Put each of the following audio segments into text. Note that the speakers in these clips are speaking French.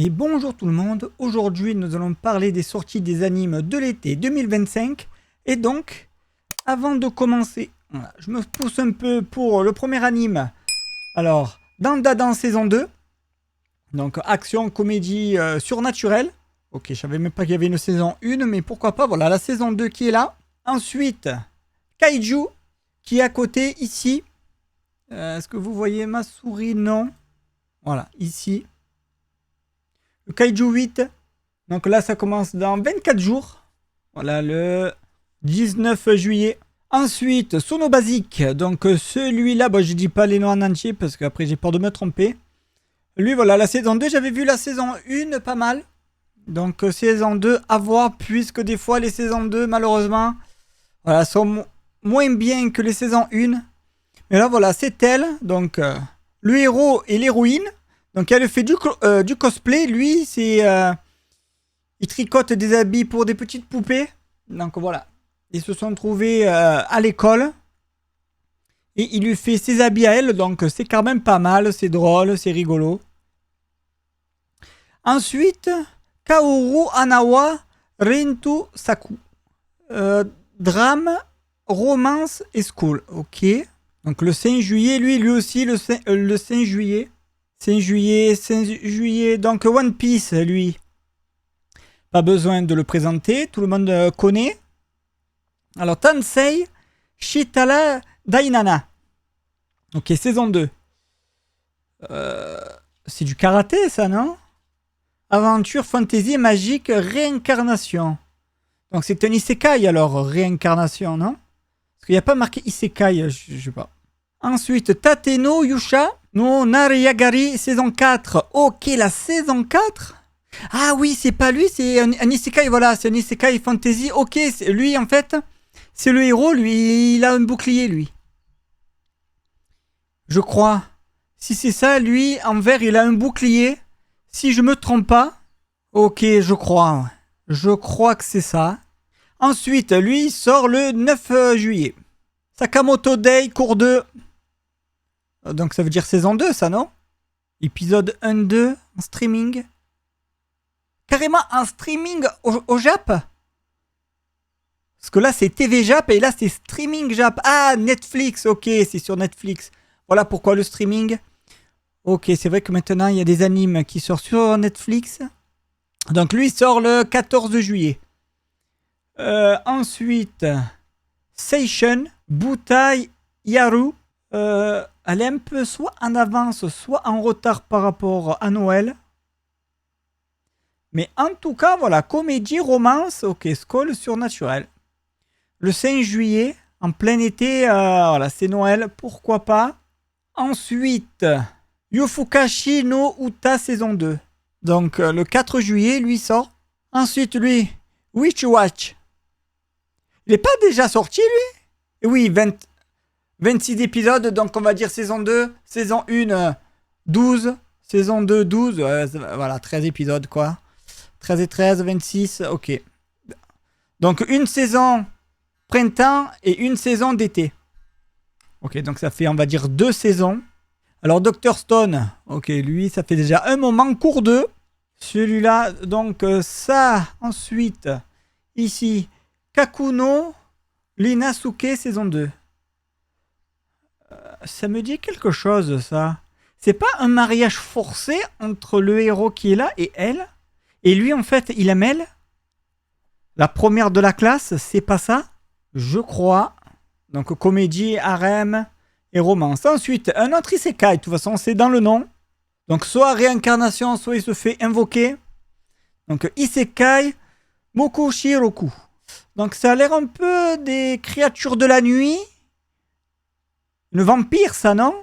Et bonjour tout le monde, aujourd'hui nous allons parler des sorties des animes de l'été 2025. Et donc, avant de commencer, voilà, je me pousse un peu pour le premier anime. Alors, Dandadan saison 2, donc action, comédie surnaturelle. Ok, je savais même pas qu'il y avait une saison 1, mais pourquoi pas, voilà la saison 2 qui est là. Ensuite, Kaiju, qui est à côté, ici. Est-ce que vous voyez ma souris? Non. Voilà, ici. Le Kaiju 8. Donc là, ça commence dans 24 jours. Voilà, le 19 juillet. Ensuite, Sono Basic. Donc celui-là, bon, je dis pas les noms en entier parce qu'après j'ai peur de me tromper. Lui, voilà, la saison 2, j'avais vu la saison 1 pas mal. Donc saison 2 à voir puisque des fois les saisons 2, malheureusement, voilà, sont moins bien que les saisons 1. Mais là, voilà, c'est elle. Donc le héros et l'héroïne. Donc elle fait du cosplay. Lui, c'est... il tricote des habits pour des petites poupées. Donc voilà. Ils se sont trouvés à l'école. Et il lui fait ses habits à elle. Donc c'est quand même pas mal. C'est drôle, c'est rigolo. Ensuite, Kaoru Anawa Rintu Saku. Drame, romance et school. Ok. Donc le 5 juillet, lui aussi, le 5 juillet. 5 juillet, donc One Piece, lui. Pas besoin de le présenter, tout le monde connaît. Alors, Tansei Shitara Dainana. Ok, saison 2. C'est du karaté, ça, non? Aventure, fantasy, magique, réincarnation. Donc, c'est un isekai, alors, réincarnation, non? Parce qu'il n'y a pas marqué isekai, je sais pas. Ensuite, Tateno Yusha no Nariyagari, saison 4. Ok, la saison 4. Ah oui, c'est pas lui, c'est un isekai, voilà, c'est un isekai fantasy. Ok, lui, en fait, c'est le héros, lui, il a un bouclier, lui. Je crois. Si c'est ça, lui, en vert, il a un bouclier. Si je me trompe pas. Ok, je crois. Je crois que c'est ça. Ensuite, lui, il sort le 9 juillet. Sakamoto Day, cours 2. Donc ça veut dire saison 2, ça, non? Épisode 1-2 en streaming. Carrément en streaming au Jap? Parce que là, c'est TV Jap et là, c'est streaming Jap. Ah, Netflix, ok, c'est sur Netflix. Voilà pourquoi le streaming. Ok, c'est vrai que maintenant, il y a des animes qui sortent sur Netflix. Donc lui, il sort le 14 juillet. Ensuite, Seishun, Butai Yaru. Elle est un peu soit en avance, soit en retard par rapport à Noël. Mais en tout cas, voilà, comédie, romance, ok, Skoll surnaturel. Le 5 juillet, en plein été, voilà, c'est Noël, pourquoi pas. Ensuite, Yofukashi no Uta saison 2. Donc, le 4 juillet, lui sort. Ensuite, lui, Witch Watch. Il n'est pas déjà sorti, lui? Et oui, 26 épisodes, donc on va dire saison 2, saison 1, 12, saison 2, 12, voilà, 13 épisodes, quoi. 13 et 13, 26, ok. Donc une saison printemps et une saison d'été. Ok, donc ça fait, on va dire, 2 saisons. Alors Dr Stone, ok, lui, ça fait déjà un moment, cours 2. Celui-là, donc ça, ensuite, ici, Kakuno Linasuke, saison 2. Ça me dit quelque chose, ça. C'est pas un mariage forcé entre le héros qui est là et elle? Et lui, en fait, il aime elle? La première de la classe, c'est pas ça? Je crois. Donc, comédie, harem et romance. Ensuite, un autre isekai. De toute façon, c'est dans le nom. Donc, soit réincarnation, soit il se fait invoquer. Donc, isekai Mokushiroku. Donc, ça a l'air un peu des créatures de la nuit. Une vampire, ça, non?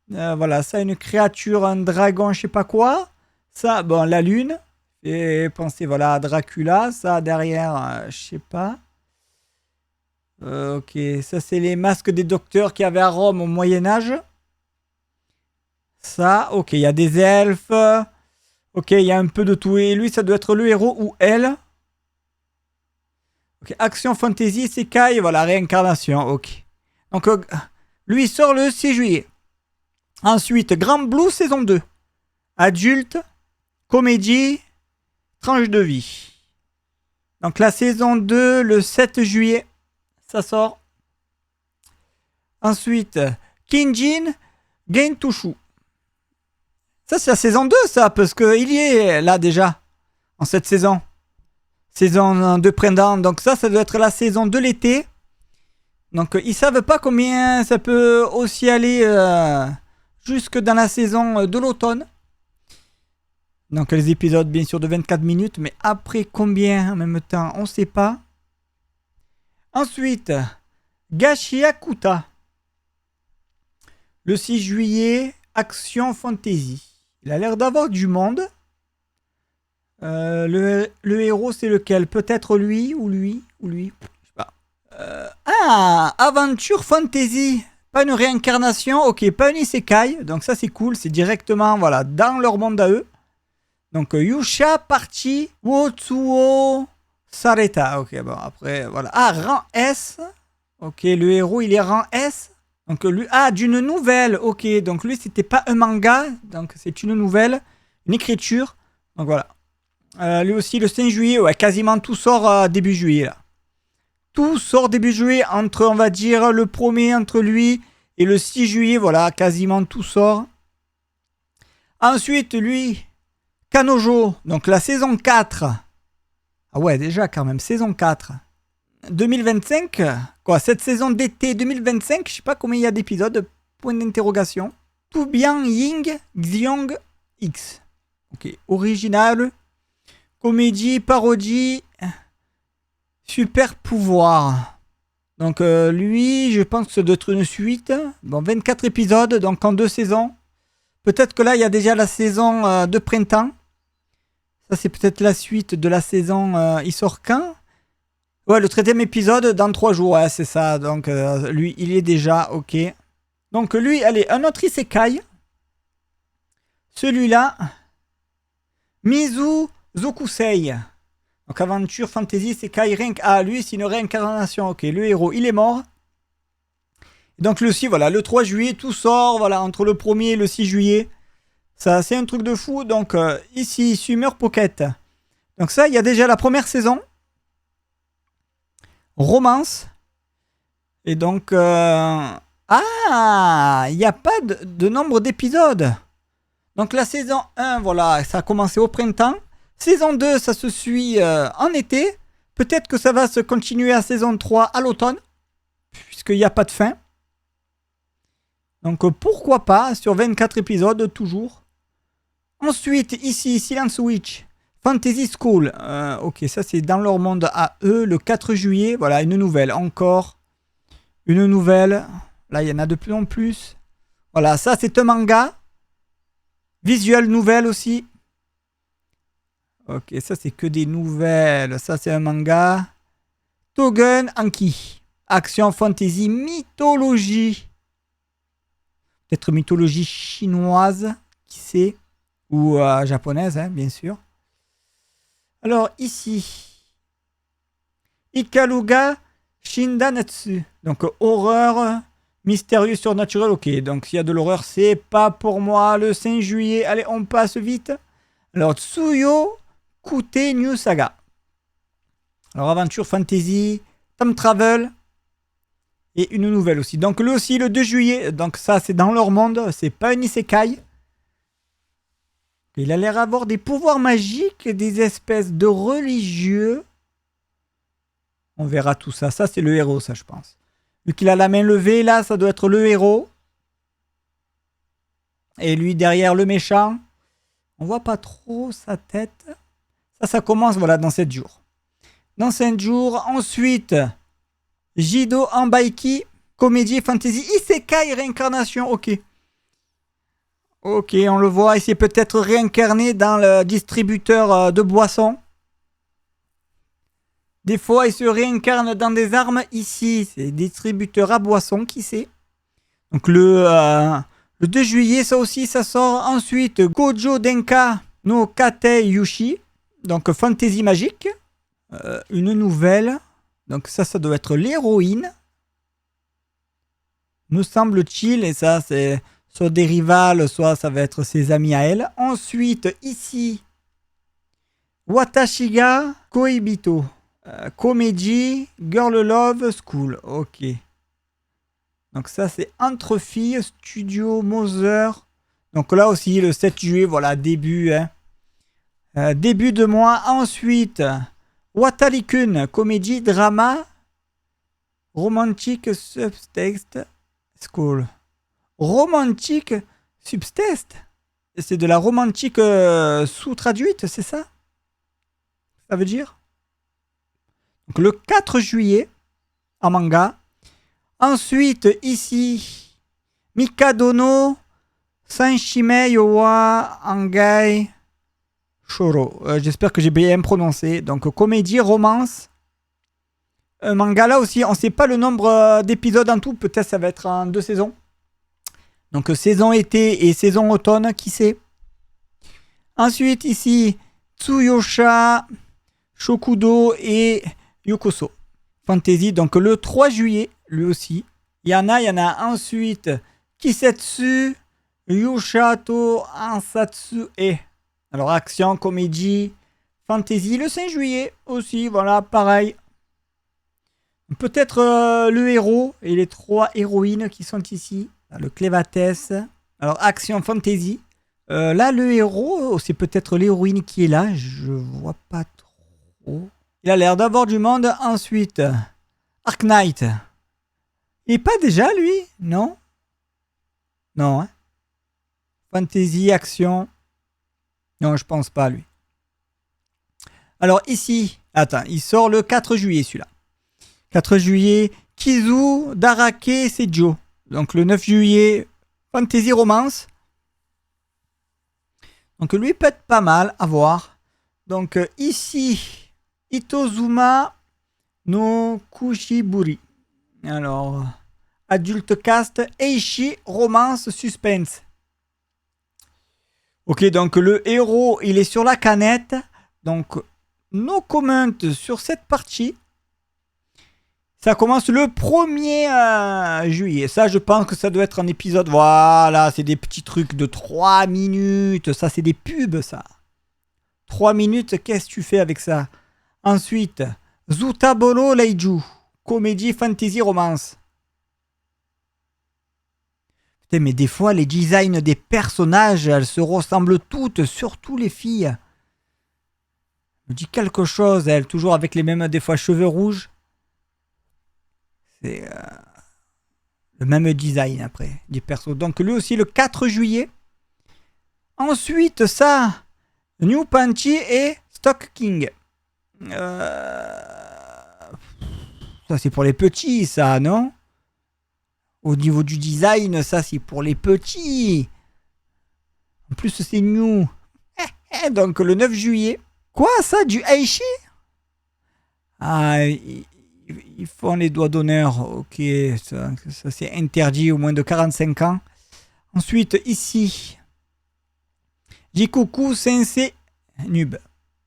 Voilà, ça, une créature, un dragon, je sais pas quoi. Ça, bon, la lune. Et pensez, voilà, à Dracula. Ça, derrière, je sais pas. Ok, ça, c'est les masques des docteurs qu'il y avait à Rome au Moyen-Âge. Ça, ok, il y a des elfes. Ok, il y a un peu de tout. Et lui, ça doit être le héros ou elle. Ok, action, fantasy, Sekai, voilà, réincarnation, ok. Donc, lui, il sort le 6 juillet. Ensuite, Grand Blue saison 2. Adulte, comédie, tranche de vie. Donc la saison 2, le 7 juillet, ça sort. Ensuite, Kinjin Gentushu. Ça, c'est la saison 2, ça, parce qu'il y est là déjà, en cette saison. Saison de printemps, donc ça doit être la saison de l'été. Donc ils savent pas combien ça peut aussi aller jusque dans la saison de l'automne. Donc les épisodes bien sûr de 24 minutes, mais après combien en même temps, on sait pas. Ensuite, Gashiakuta. Le 6 juillet, Action Fantasy. Il a l'air d'avoir du monde. Le héros, c'est lequel? Peut-être lui ou lui. Je sais pas. Aventure Fantasy. Pas une réincarnation. Ok, pas une isekai. Donc ça, c'est cool. C'est directement voilà, dans leur monde à eux. Donc Yusha Party Wotsuo Sareta. Ok, bon, après, voilà. Rang S. Ok, le héros, il est rang S. Donc lui, d'une nouvelle. Ok, donc lui, c'était pas un manga. Donc c'est une nouvelle. Une écriture. Donc voilà. Lui aussi, le 5 juillet, ouais, quasiment tout sort début juillet, là. Tout sort début juillet, entre, on va dire, le premier, entre lui et le 6 juillet, voilà, quasiment tout sort. Ensuite, lui, Kanojo, donc la saison 4. Ah ouais, déjà, quand même, saison 4. 2025, quoi, cette saison d'été 2025, je sais pas combien il y a d'épisodes, point d'interrogation. Tubian Ying Xiong X. Ok, original. Comédie, parodie, super pouvoir. Donc lui, je pense que ça doit être une suite. Bon, 24 épisodes, donc en 2 saisons. Peut-être que là, il y a déjà la saison de printemps. Ça, c'est peut-être la suite de la saison. Il sort quand? Ouais, le 13e épisode dans 3 jours. Ouais, c'est ça. Donc lui, il est déjà ok. Donc lui, allez, un autre isekai. Celui-là. Mizu Zokusei. Donc aventure, fantasy, c'est Kai Rank. Lui, c'est une réincarnation. Ok, le héros, il est mort. Donc le 6, voilà, le 3 juillet, tout sort, voilà, entre le 1er et le 6 juillet. Ça, c'est un truc de fou. Donc ici, Summer Pocket. Donc ça, il y a déjà la première saison. Romance. Et donc... il n'y a pas de nombre d'épisodes. Donc la saison 1, voilà, ça a commencé au printemps. Saison 2, ça se suit en été. Peut-être que ça va se continuer à saison 3 à l'automne. Puisqu'il n'y a pas de fin. Donc pourquoi pas, sur 24 épisodes, toujours. Ensuite, ici, Silence Witch. Fantasy School. Ok, ça c'est dans leur monde à eux, le 4 juillet. Voilà, une nouvelle. Encore une nouvelle. Là, il y en a de plus en plus. Voilà, ça c'est un manga. Visual nouvelle aussi. Ok, ça c'est que des nouvelles. Ça c'est un manga. Togen Anki. Action, fantasy, mythologie. Peut-être mythologie chinoise, qui sait. Ou japonaise, hein, bien sûr. Alors ici. Ikaruga Shindanetsu. Donc horreur, mystérieux, surnaturel. Ok, donc s'il y a de l'horreur, c'est pas pour moi. Le 5 juillet, allez, on passe vite. Alors Tsuyo Kute New Saga. Alors aventure, fantasy, time travel. Et une nouvelle aussi. Donc le aussi, le 2 juillet. Donc ça, c'est dans leur monde. C'est pas un isekai. Il a l'air d'avoir des pouvoirs magiques, des espèces de religieux. On verra tout ça. Ça, c'est le héros, ça, je pense. Vu qu'il a la main levée, là, ça doit être le héros. Et lui, derrière le méchant. On voit pas trop sa tête. Ça commence, voilà, dans 7 jours. Dans 5 jours. Ensuite, Jido Ambaiki, comédie, fantasy, isekai, réincarnation. Ok. Ok, on le voit. Il s'est peut-être réincarné dans le distributeur de boissons. Des fois, il se réincarne dans des armes. Ici, c'est distributeur à boissons, qui sait. Donc le 2 juillet, ça aussi, ça sort. Ensuite, Gojo Denka no Kate Yushi. Donc fantasy magique. Une nouvelle. Donc ça doit être l'héroïne. Me semble-t-il. Et ça, c'est soit des rivales, soit ça va être ses amis à elle. Ensuite, ici, Watashiga Koibito. Comédie, Girl Love School. Ok. Donc ça, c'est Entre filles, Studio Mother. Donc là aussi, le 7 juillet, voilà, début. Hein. Début de mois. Ensuite, Watari-kun, comédie, drama, romantique, subtexte, school. Romantique, subtexte. C'est de la romantique sous-traduite, c'est ça? Ça veut dire? Donc le 4 juillet, en manga. Ensuite, ici, Mikadono, Sanshimei wa Angai Shoro. J'espère que j'ai bien prononcé. Donc, comédie, romance. Manga là aussi, on ne sait pas le nombre d'épisodes en tout. Peut-être ça va être en 2 saisons. Donc, saison été et saison automne, qui sait. Ensuite, ici, Tsuyosha, Shokudo et Yokoso. Fantasy, donc le 3 juillet, lui aussi. Il y en a ensuite Kisetsu, Yushato, Ansatsu et. Alors, action, comédie, fantasy, le 5 juillet aussi, voilà, pareil. Peut-être le héros et les 3 héroïnes qui sont ici. Le Clévatès. Alors, action, fantasy. Là, le héros, c'est peut-être l'héroïne qui est là. Je vois pas trop. Il a l'air d'avoir du monde. Ensuite, Ark Knight. Il est pas déjà, lui? Non? Non, hein? Fantasy, action. Non, je pense pas, lui. Alors, ici. Attends, il sort le 4 juillet, celui-là. 4 juillet, Kizu, Darake, Seijo. Donc, le 9 juillet, Fantasy Romance. Donc, lui peut être pas mal à voir. Donc, ici, Itozuma no Kushiburi. Alors, adulte cast, Eishi, romance, suspense. Ok, donc le héros, il est sur la canette. Donc, no comment sur cette partie. Ça commence le 1er juillet. Ça, je pense que ça doit être un épisode. Voilà, c'est des petits trucs de 3 minutes. Ça, c'est des pubs, ça. 3 minutes, qu'est-ce que tu fais avec ça? Ensuite, Zutabolo Leiju. Comédie, fantasy, romance. Putain, mais des fois, les designs des personnages, elles se ressemblent toutes, surtout les filles. Me dit quelque chose, elle, toujours avec les mêmes, des fois, cheveux rouges. C'est le même design, après, du perso. Donc, lui aussi, le 4 juillet. Ensuite, ça, New Punchy et Stock King. Ça, c'est pour les petits, ça, non? Au niveau du design, ça, c'est pour les petits. En plus, c'est new. Donc, le 9 juillet. Quoi, ça? Du Aichi? Ah, ils font les doigts d'honneur. Ok, ça c'est interdit au moins de 45 ans. Ensuite, ici. Jikoku Sensei Nub.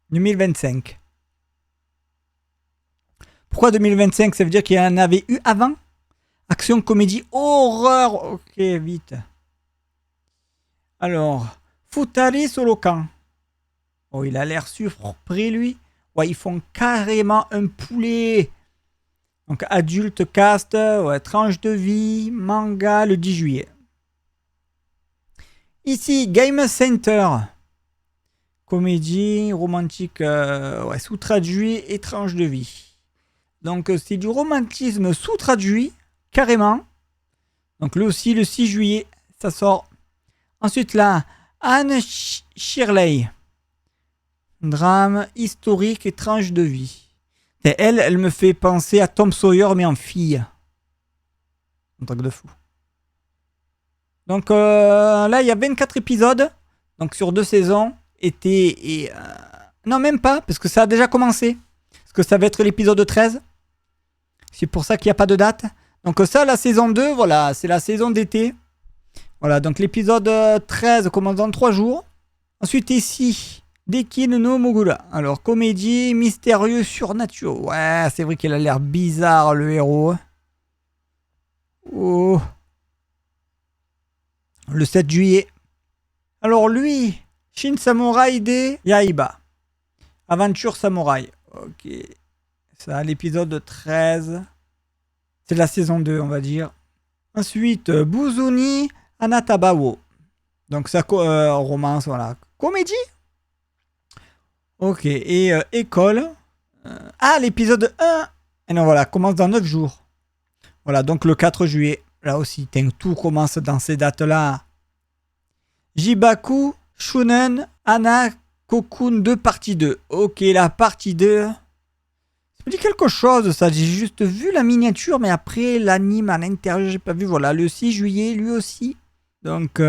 2025. Pourquoi 2025? Ça veut dire qu'il y en avait eu avant? Action, comédie, horreur. Ok, vite. Alors, Futari Solokan. Oh, il a l'air surpris, lui. Ouais, ils font carrément un poulet. Donc, adulte cast, ouais, tranche de vie, manga, le 10 juillet. Ici, Game Center. Comédie, romantique, ouais, sous-traduit et tranche de vie. Donc, c'est du romantisme sous-traduit, carrément. Donc, lui aussi, le 6 juillet, ça sort. Ensuite, là, Anne Shirley. Drame, historique et tranche de vie. Et elle me fait penser à Tom Sawyer, mais en fille. Un truc de fou. Donc, là, il y a 24 épisodes. Donc, sur 2 saisons. Été et... Non, même pas, parce que ça a déjà commencé. Parce que ça va être l'épisode 13. C'est pour ça qu'il n'y a pas de date. Donc ça, la saison 2, voilà, c'est la saison d'été. Voilà, donc l'épisode 13 commence dans 3 jours. Ensuite, ici, Dekin no Mogura. Alors, comédie, mystérieux, surnaturel. Ouais, c'est vrai qu'il a l'air bizarre, le héros. Oh. Le 7 juillet. Alors lui, Shin Samurai de Yaiba. Aventure Samouraï. Ok. Ça, l'épisode 13. C'est la saison 2, on va dire. Ensuite, Buzuni Anatabawo. Donc ça, romance, voilà. Comédie. Ok, et école. L'épisode 1. Et non, voilà, commence dans 9 jours. Voilà, donc le 4 juillet. Là aussi, tout commence dans ces dates-là. Jibaku Shunen Ana Kokun 2 partie 2. Ok, la partie 2. Ça me dit quelque chose, ça. J'ai juste vu la miniature, mais après, l'anime à l'intérieur, j'ai pas vu. Voilà, le 6 juillet, lui aussi. Donc,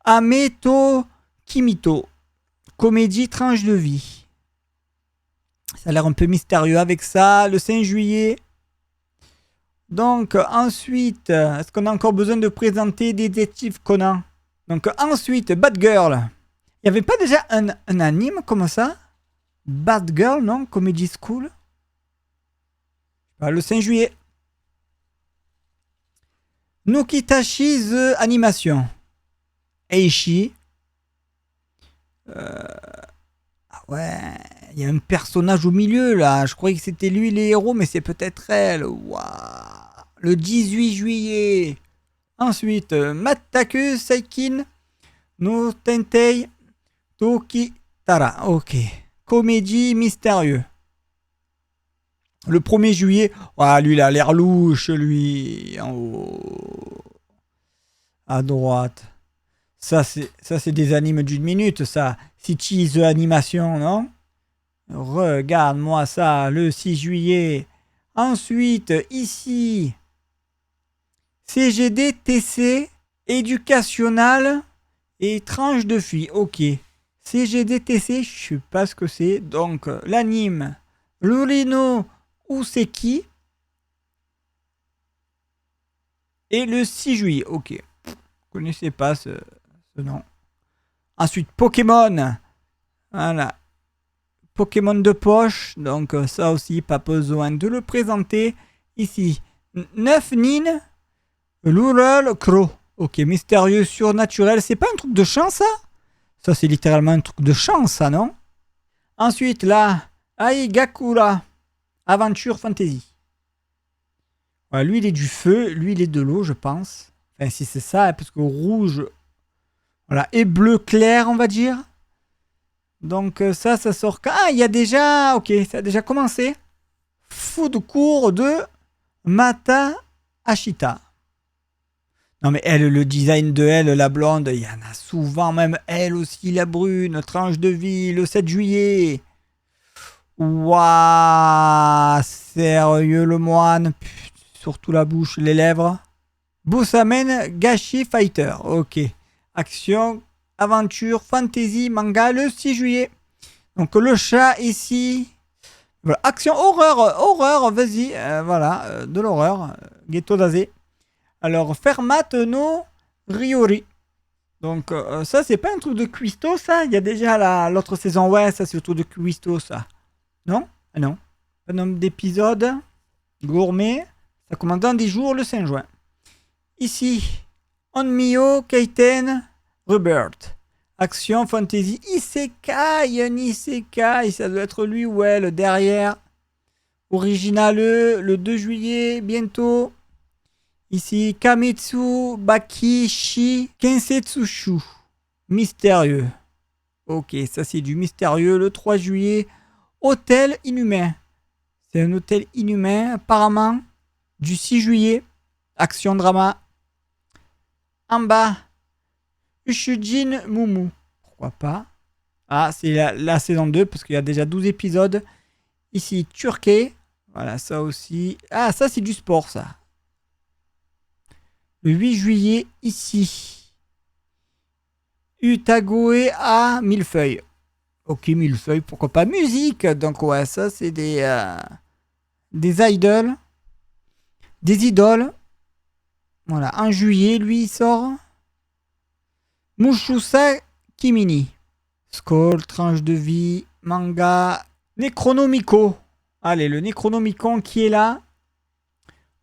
Ameto Kimito. Comédie tranche de vie. Ça a l'air un peu mystérieux avec ça. Le 5 juillet. Donc, ensuite, est-ce qu'on a encore besoin de présenter Détective Conan? Donc, ensuite, Bad Girl. Il n'y avait pas déjà un anime comme ça? Bad Girl, non? Comedy School. Le 5 juillet. Nokitashi The Animation. Eishi. Ouais, il y a un personnage au milieu là. Je croyais que c'était lui les héros, mais c'est peut-être elle. Waouh. Le 18 juillet. Ensuite, Mataku Saikin no Tentei Tokitara. Ok. Comédie mystérieux. Le 1er juillet. Lui, il a l'air louche, lui. En haut. À droite. Ça, c'est des animes d'une minute, ça. City The Animation, non? Regarde-moi ça, le 6 juillet. Ensuite, ici, CGD-TC, éducationnel et tranche de filles. Ok. CGD-TC, je sais pas ce que c'est. Donc, l'anime Lurino Useki. Et le 6 juillet. Ok. Je connaissais pas ce nom. Ensuite, Pokémon. Voilà. Pokémon de poche. Donc, ça aussi, pas besoin de le présenter. Ici, 9 Nin. Lural Crow. Ok, mystérieux, surnaturel. C'est pas un truc de chance, ça? Ça, c'est littéralement un truc de chance, ça, non? Ensuite, là, Aigakura. Aventure Fantasy. Voilà, lui, il est du feu. Lui, il est de l'eau, je pense. Enfin, si c'est ça, parce que rouge... Voilà, et bleu clair, on va dire. Donc ça sort... il y a déjà... Ok, ça a déjà commencé. Food court de Mata Ashita. Non mais elle, le design de elle, la blonde, il y en a souvent, même elle aussi, la brune, tranche de vie, le 7 juillet. Waouh, sérieux le moine. Putain, surtout la bouche, les lèvres. Bosamen Gashi Fighter, ok. Action, aventure, fantasy, manga, le 6 juillet. Donc le chat ici. Voilà. Action, horreur, vas-y. Voilà, de l'horreur. Ghetto d'Azé. Alors, Fermat no Ryori. Donc ça, c'est pas un truc de cuistot, ça? Il y a déjà l'autre saison. Ouais, ça, c'est un truc de cuistot, ça. Non? Ah non. Un nombre d'épisodes. Gourmet. Ça commence dans 10 jours, le 5 juin. Ici, Onmyo Keiten Robert. Action, fantasy, Isekai, un Isekai, ça doit être lui ou elle, derrière. Original, le 2 juillet, bientôt. Ici, Kametsu Baki Shi Kensetsushu. Mystérieux. Ok, ça c'est du mystérieux, le 3 juillet. Hôtel inhumain. C'est un hôtel inhumain, apparemment, du 6 juillet. Action drama. En bas, Ushujin Mumu. Pourquoi pas? Ah, c'est la saison 2, parce qu'il y a déjà 12 épisodes. Ici, Turquie. Voilà, ça aussi. Ah, ça, c'est du sport, ça. Le 8 juillet, ici. Utagoe à millefeuille. Ok, millefeuille, pourquoi pas? Musique. Donc, ouais, ça, c'est des idoles. Des idoles. Voilà, en juillet, lui, il sort. Mushusa Kimini. Skull, tranche de vie, manga. Necronomicon. Allez, le Necronomicon qui est là.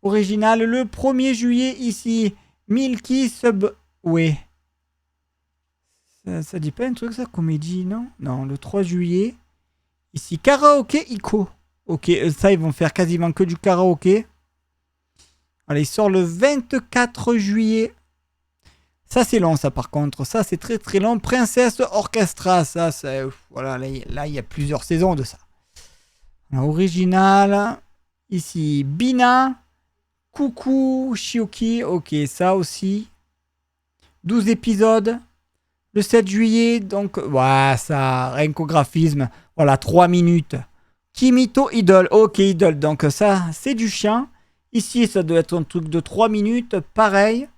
Original, le 1er juillet, ici. Milky Subway. Ça dit pas un truc, ça, comédie, non? Non, le 3 juillet. Ici, karaoké Ico. Ok, ça, ils vont faire quasiment que du karaoké. Allez, il sort le 24 juillet. Ça, c'est long, ça, par contre. Ça, c'est très, très long. Princesse Orchestra, ça, c'est... Voilà, là, il y a plusieurs saisons de ça. Alors, original. Ici, Bina. Coucou, Shioki. Ok, ça aussi. 12 épisodes. Le 7 juillet, donc... Ouais, ça, rien qu'au graphisme. Voilà, 3 minutes. Kimito Idol. Ok, Idol. Donc, ça, c'est du chien. Ici, ça doit être un truc de 3 minutes. Pareil.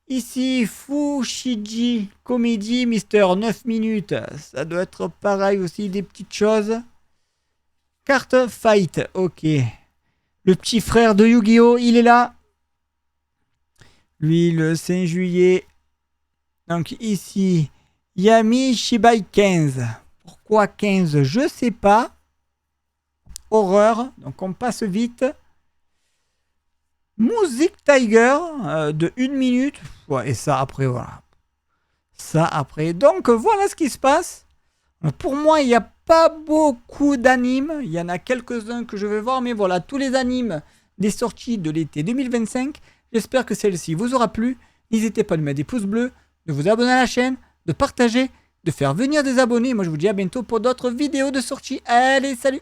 Ici, Fushigi Comédie, Mister 9 minutes. Ça doit être pareil aussi, des petites choses. Carte Fight, ok. Le petit frère de Yu-Gi-Oh, il est là. Lui, le 5 juillet. Donc ici, Yami Shibai 15. Pourquoi 15? Je sais pas. Horreur, donc on passe vite. Music Tiger de 1 minute. Ouais, et ça après, voilà. Ça après. Donc voilà ce qui se passe. Pour moi, il n'y a pas beaucoup d'animes. Il y en a quelques-uns que je vais voir. Mais voilà, tous les animes des sorties de l'été 2025. J'espère que celle-ci vous aura plu. N'hésitez pas à mettre des pouces bleus, de vous abonner à la chaîne, de partager, de faire venir des abonnés. Moi, je vous dis à bientôt pour d'autres vidéos de sortie. Allez, salut!